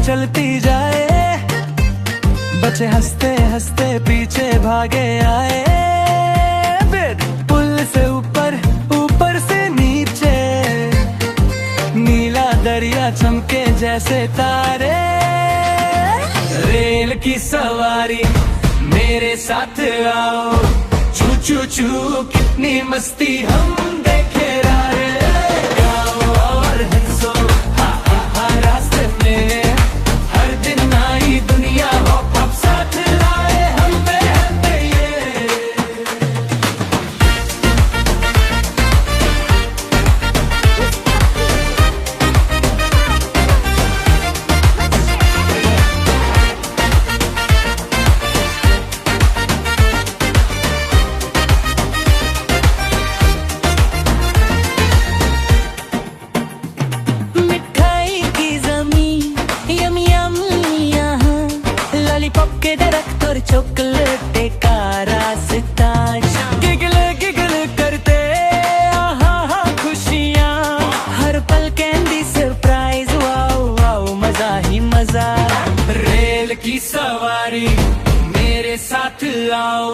चलती जाए, बच्चे हंसते हंसते पीछे भागे आए। फिर पुल से ऊपर, ऊपर से नीचे, नीला दरिया चमके जैसे तारे। रेल की सवारी मेरे साथ आओ, चू चू चू कितनी मस्ती हम देखे रारे। गाओ और हंसो, हा हा हा रास्ते में, हर दिन नई दुनिया हॉप हॉप साथ लाए हम बेहद ये। के दरख्त और चॉकलेट का रास्ता, गिगल गिगल करते आहा खुशियाँ, हर पल कैंडी सरप्राइज, वाओ वाओ मजा ही मजा। रेल की सवारी मेरे साथ आओ,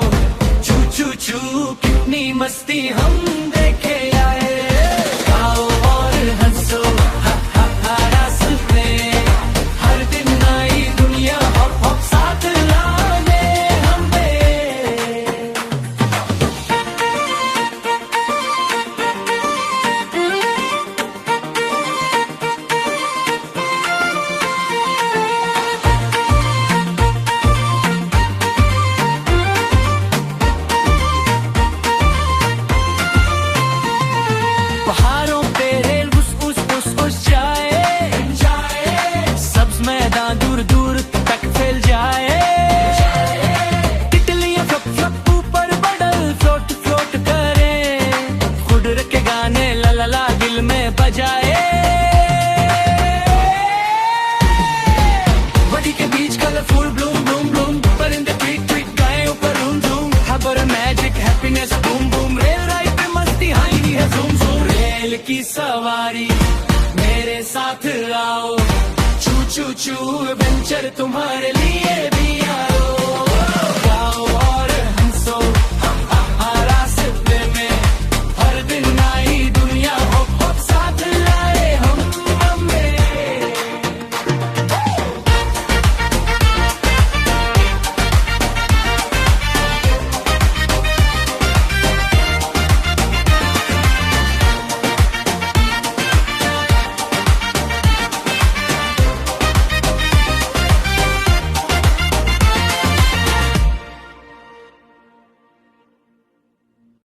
चू चू चू कितनी मस्ती हम देखे आए। गाओ और हंसो, हा हा हा रास्ते में, हर दिन नई दुनिया हॉप हॉप साथ लाने हम पे। पहाड़ों पे रेल उस जाए, सब्ज मैदान दूर दूर तक फैल जाए। तितलियां फ्लप फ्लप ऊपर बडल फ्लोट फ्लोट करे, कुदरत के गाने ला ला ला दिल में बजाए। बड़ी के बीच कलरफुल ब्लूम ब्लूम ब्लूम, परिंदे ट्वीट ट्वीट गाए ऊपर रूम झूम, खबर magic happiness boom boom. Rail ride पे मस्ती हाई है झूम झूम। रेल की सवारी मेरे साथ आओ, चू चू चू एडवेंचर तुम्हारे लिए।